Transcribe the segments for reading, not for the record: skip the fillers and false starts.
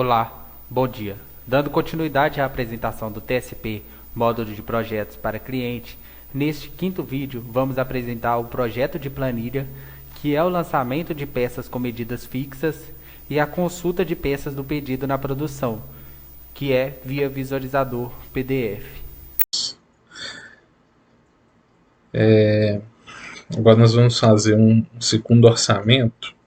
Olá, bom dia. Dando continuidade à apresentação do TSP, Módulo de Projetos para Cliente, neste quinto vídeo vamos apresentar o projeto de planilha, que é o lançamento de peças com medidas fixas e a consulta de peças do pedido na produção, que é via visualizador PDF. Agora nós vamos fazer um segundo orçamento.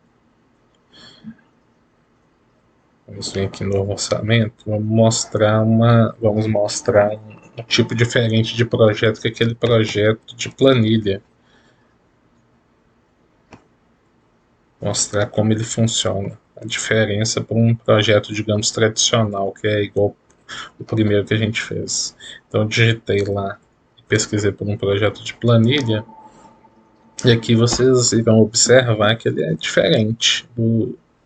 Vamos vir aqui no orçamento, vamos mostrar um tipo diferente de projeto que é aquele projeto de planilha. Mostrar como ele funciona. A diferença para um projeto, digamos, tradicional, que é igual o primeiro que a gente fez. Então eu digitei lá e pesquisei por um projeto de planilha. E aqui vocês irão observar que ele é diferente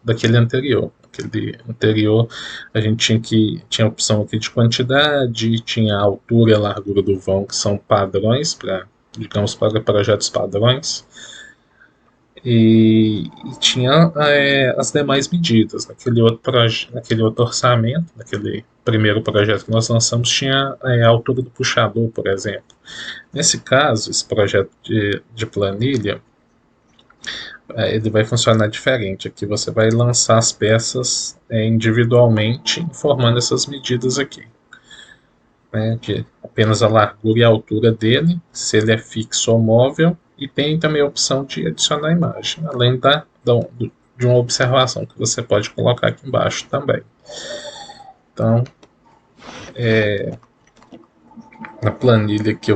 daquele anterior. Aquele anterior a gente tinha a opção aqui de quantidade, tinha a altura e a largura do vão, que são padrões para, digamos, para projetos padrões. E tinha as demais medidas. Naquele outro orçamento, naquele primeiro projeto que nós lançamos, tinha a altura do puxador, por exemplo. Nesse caso, esse projeto de planilha, ele vai funcionar diferente. Aqui você vai lançar as peças individualmente, informando essas medidas aqui. Né, de apenas a largura e a altura dele, se ele é fixo ou móvel, e tem também a opção de adicionar imagem, além de uma observação que você pode colocar aqui embaixo também. Então, na planilha que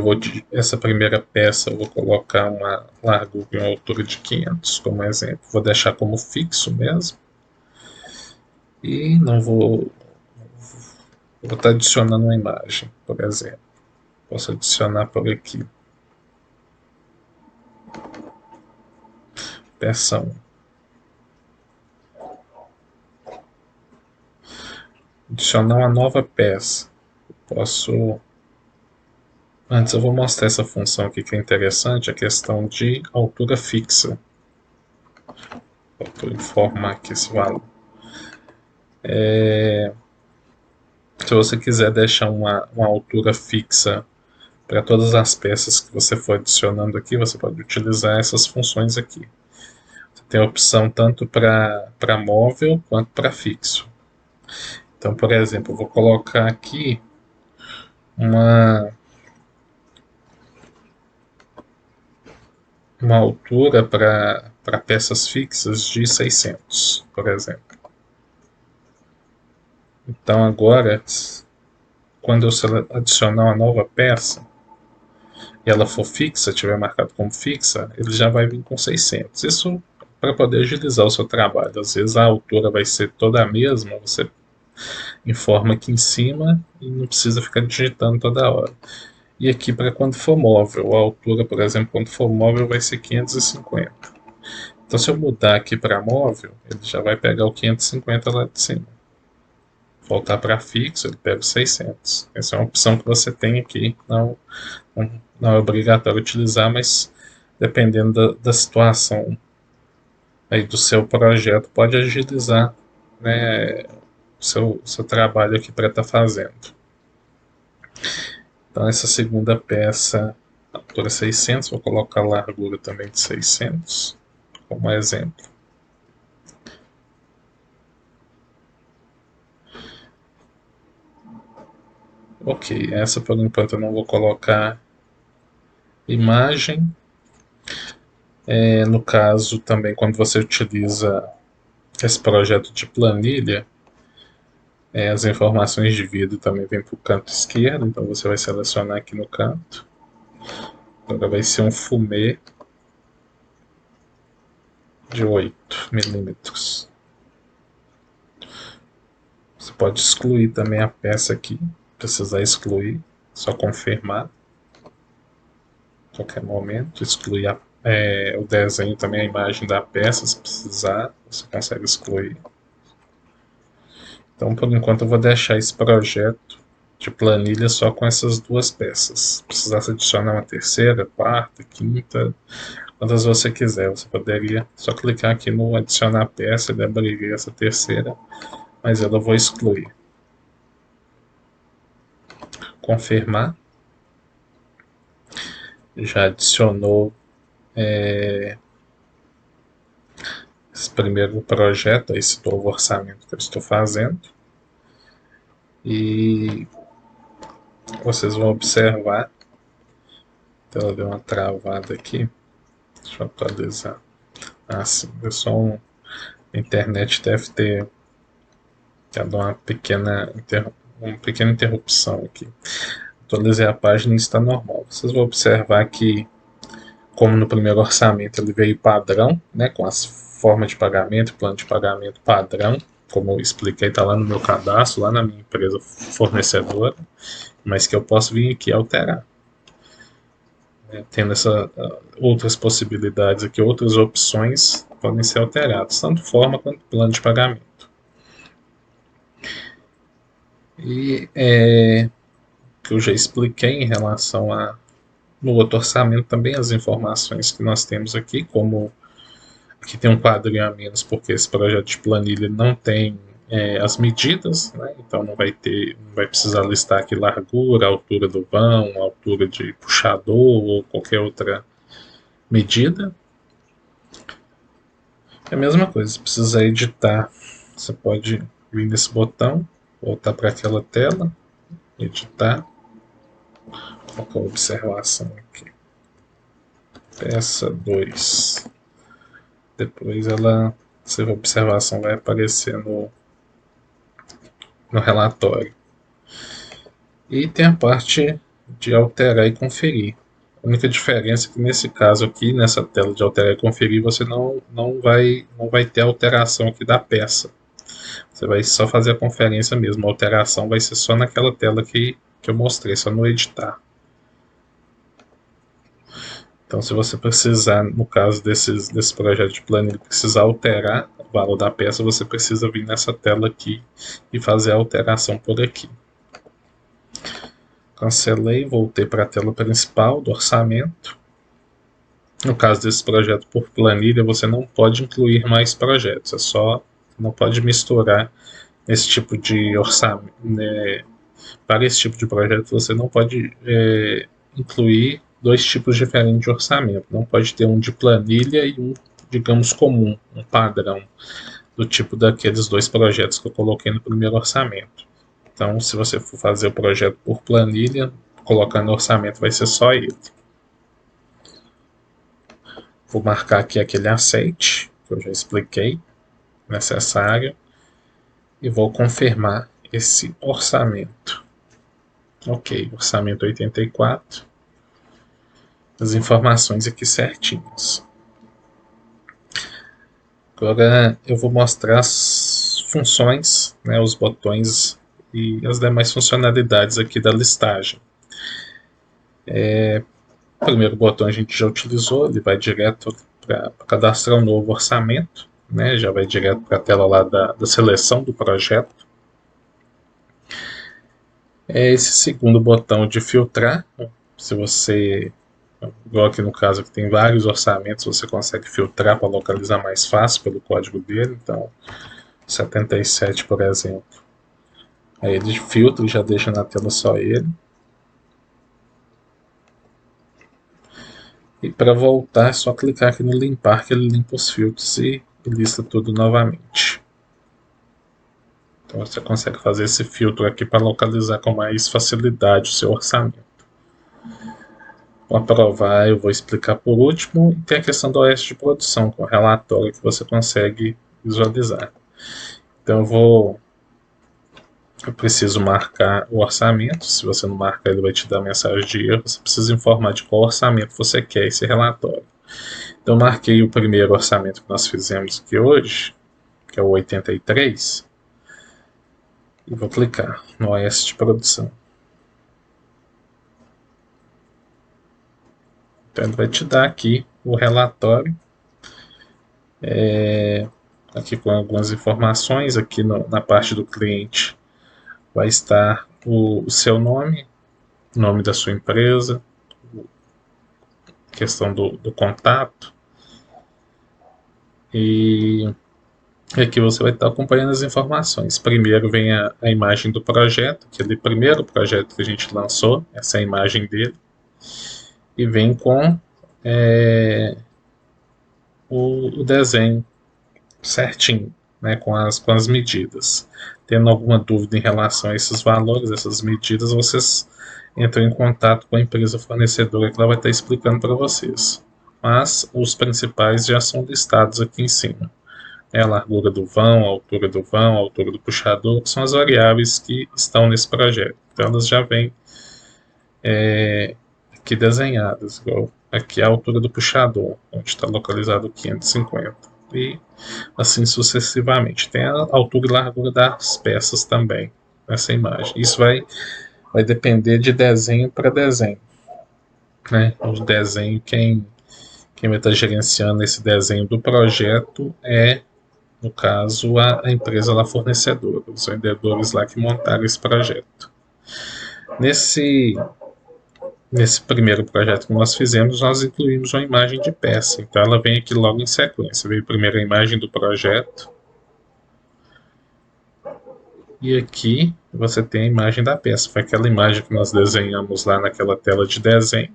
essa primeira peça eu vou colocar uma largura e uma altura de 500 como exemplo, vou deixar como fixo mesmo e não vou estar adicionando uma imagem, por exemplo. Posso adicionar por aqui peça 1. Adicionar uma nova peça. Antes eu vou mostrar essa função aqui que é interessante, a questão de altura fixa. Vou informar aqui esse valor. Se você quiser deixar uma altura fixa para todas as peças que você for adicionando aqui, você pode utilizar essas funções aqui. Você tem a opção tanto para móvel quanto para fixo. Então, por exemplo, eu vou colocar aqui uma altura para peças fixas de 600, por exemplo. Então agora, quando eu adicionar uma nova peça e ela for fixa, tiver marcado como fixa, ele já vai vir com 600. Isso para poder agilizar o seu trabalho. Às vezes a altura vai ser toda a mesma, você informa aqui em cima e não precisa ficar digitando toda hora. E aqui para quando for móvel, a altura, por exemplo, quando for móvel vai ser 550. Então se eu mudar aqui para móvel, ele já vai pegar o 550 lá de cima. Voltar para fixo, ele pega os 600. Essa é uma opção que você tem aqui, não é obrigatório utilizar, mas dependendo da situação aí do seu projeto, pode agilizar, né, o seu trabalho aqui para estar fazendo. Então essa segunda peça, altura 600, vou colocar a largura também de 600, como exemplo. Ok, essa por enquanto eu não vou colocar imagem. No caso também, quando você utiliza esse projeto de planilha, as informações de vidro também vêm para o canto esquerdo, então você vai selecionar aqui no canto. Agora vai ser um fumê de 8 milímetros. Você pode excluir também a peça aqui, precisar excluir, só confirmar. A qualquer momento, excluir o desenho também, a imagem da peça, se precisar, você consegue excluir. Então, por enquanto, eu vou deixar esse projeto de planilha só com essas duas peças. Se precisasse adicionar uma terceira, quarta, quinta, quantas você quiser, você poderia só clicar aqui no adicionar peça, ele abriria essa terceira mas eu vou excluir. Confirmar. Já adicionou esse primeiro projeto, esse novo orçamento que eu estou fazendo. E vocês vão observar, ela deu uma travada aqui. Deixa eu atualizar. Ah, sim, a internet deve ter dado uma pequena interrupção aqui. Atualizei a página e está normal. Vocês vão observar que, como no primeiro orçamento ele veio padrão, né, com as formas de pagamento, plano de pagamento padrão, como eu expliquei, está lá no meu cadastro, lá na minha empresa fornecedora, mas que eu posso vir aqui alterar. Tendo outras possibilidades aqui, outras opções podem ser alteradas, tanto forma quanto plano de pagamento. E que eu já expliquei em relação no outro orçamento também as informações que nós temos aqui, como aqui tem um quadrinho a menos porque esse projeto de planilha não tem as medidas, né? Então não vai precisar listar aqui largura, altura do vão, altura de puxador ou qualquer outra medida. É a mesma coisa, se precisar editar, você pode vir nesse botão, voltar para aquela tela, editar, colocar a observação aqui. Peça 2. Depois essa observação vai aparecer no relatório. E tem a parte de alterar e conferir. A única diferença é que nesse caso aqui, nessa tela de alterar e conferir, você não vai ter alteração aqui da peça. Você vai só fazer a conferência mesmo. A alteração vai ser só naquela tela que eu mostrei, só no editar. Então, se você precisar, no caso desse projeto de planilha, precisar alterar o valor da peça, você precisa vir nessa tela aqui e fazer a alteração por aqui. Cancelei, voltei para a tela principal do orçamento. No caso desse projeto por planilha, você não pode incluir mais projetos, não pode misturar esse tipo de orçamento. Para esse tipo de projeto, você não pode incluir dois tipos diferentes de orçamento. Não pode ter um de planilha e um, digamos, comum, um padrão, do tipo daqueles dois projetos que eu coloquei no primeiro orçamento. Então, se você for fazer o projeto por planilha, colocar no orçamento vai ser só ele. Vou marcar aqui aquele aceite, que eu já expliquei, necessário, e vou confirmar esse orçamento. Ok, orçamento 84. As informações aqui certinhas. Agora eu vou mostrar as funções, né, os botões e as demais funcionalidades aqui da listagem. O primeiro botão a gente já utilizou, ele vai direto para cadastrar um novo orçamento, né, já vai direto para a tela lá da seleção do projeto. Esse segundo botão de filtrar, se você, igual aqui no caso que tem vários orçamentos, você consegue filtrar para localizar mais fácil pelo código dele. Então 77, por exemplo, aí ele filtra e já deixa na tela só ele. E para voltar é só clicar aqui no limpar, que ele limpa os filtros e lista tudo novamente. Então você consegue fazer esse filtro aqui para localizar com mais facilidade o seu orçamento. Vou aprovar, eu vou explicar por último. E tem a questão do OS de produção, com o relatório que você consegue visualizar. Então eu preciso marcar o orçamento. Se você não marcar, ele vai te dar mensagem de erro. Você precisa informar de qual orçamento você quer esse relatório. Então eu marquei o primeiro orçamento que nós fizemos aqui hoje, que é o 83. E vou clicar no OS de produção. Então ele vai te dar aqui o relatório, aqui com algumas informações. Aqui na parte do cliente vai estar o seu nome da sua empresa, questão do contato, e E aqui você vai estar acompanhando as informações. Primeiro vem a imagem do projeto, aquele primeiro projeto que a gente lançou, essa é a imagem dele. E vem com o desenho certinho, né, com as medidas. Tendo alguma dúvida em relação a esses valores, essas medidas, vocês entram em contato com a empresa fornecedora que ela vai estar explicando para vocês. Mas os principais já são listados aqui em cima. A largura do vão, a altura do puxador, que são as variáveis que estão nesse projeto. Então elas já vêm aqui desenhadas, igual aqui a altura do puxador, onde está localizado o 550. E assim sucessivamente. Tem a altura e largura das peças também nessa imagem. Isso vai depender de desenho para desenho, né? O desenho, quem vai estar gerenciando esse desenho do projeto é, no caso, a empresa lá fornecedora, os vendedores lá que montaram esse projeto. Nesse primeiro projeto que nós fizemos, nós incluímos uma imagem de peça. Então ela vem aqui logo em sequência. Veio primeiro a imagem do projeto. E aqui você tem a imagem da peça. Foi aquela imagem que nós desenhamos lá naquela tela de desenho.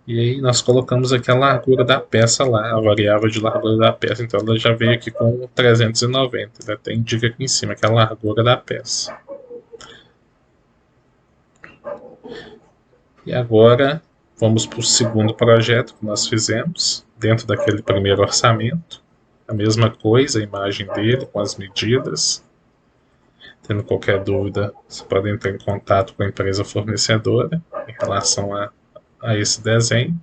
E aí nós colocamos aqui a largura da peça lá, a variável de largura da peça. Então ela já veio aqui com 390. Até indica aqui em cima que é a largura da peça. E agora vamos para o segundo projeto que nós fizemos, dentro daquele primeiro orçamento. A mesma coisa, a imagem dele com as medidas. Tendo qualquer dúvida, você pode entrar em contato com a empresa fornecedora em relação a esse desenho.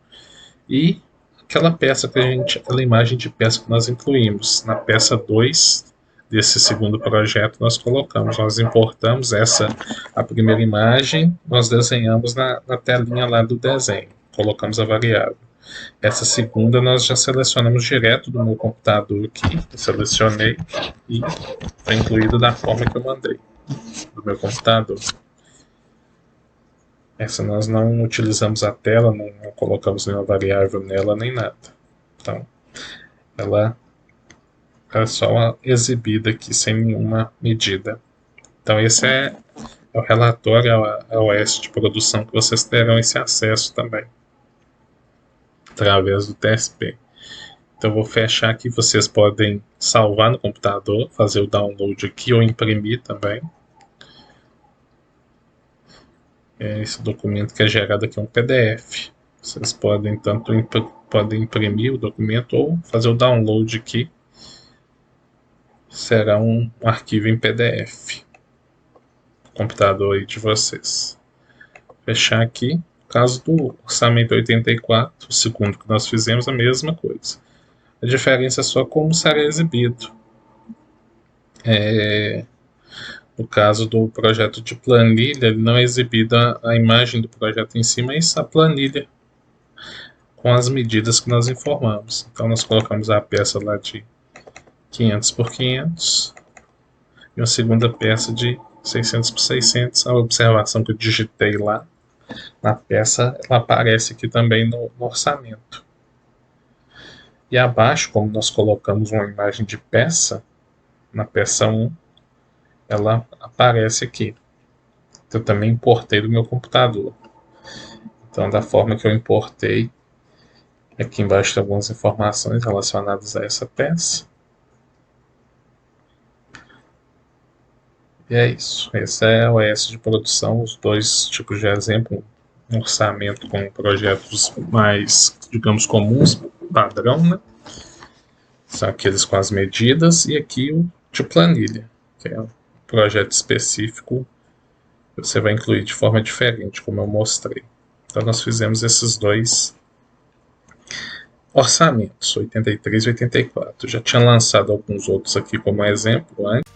E aquela peça aquela imagem de peça que nós incluímos. Na peça 2 desse segundo projeto nós importamos a primeira imagem, nós desenhamos na telinha lá do desenho, colocamos a variável. Essa segunda nós já selecionamos direto do meu computador aqui, eu selecionei e foi incluído da forma que eu mandei, do meu computador. Essa nós não utilizamos a tela, não colocamos nenhuma variável nela nem nada. Então, ela é só exibida aqui sem nenhuma medida. Então esse é o relatório AOS de produção que vocês terão esse acesso também, através do TSP. Então eu vou fechar aqui, vocês podem salvar no computador, fazer o download aqui ou imprimir também. Esse documento que é gerado aqui é um PDF. Vocês podem podem imprimir o documento ou fazer o download aqui. Será um arquivo em PDF. Computador aí de vocês. Fechar aqui. No caso do orçamento 84, o segundo que nós fizemos, a mesma coisa. A diferença é só como será exibido. No caso do projeto de planilha, ele não é exibida a imagem do projeto em si, mas a planilha com as medidas que nós informamos. Então nós colocamos a peça lá de 500 por 500 e uma segunda peça de 600 por 600. A observação que eu digitei lá na peça, ela aparece aqui também no orçamento. E abaixo, como nós colocamos uma imagem de peça, na peça 1, ela aparece aqui. Eu também importei do meu computador. Então, da forma que eu importei, aqui embaixo tem algumas informações relacionadas a essa peça. E é isso. Esse é o OS de produção, os dois tipos de exemplo. Um orçamento com projetos mais, digamos, comuns, padrão, né? São aqueles com as medidas. E aqui o de planilha, que é um projeto específico que você vai incluir de forma diferente, como eu mostrei. Então nós fizemos esses dois orçamentos, 83 e 84. Já tinha lançado alguns outros aqui como exemplo antes.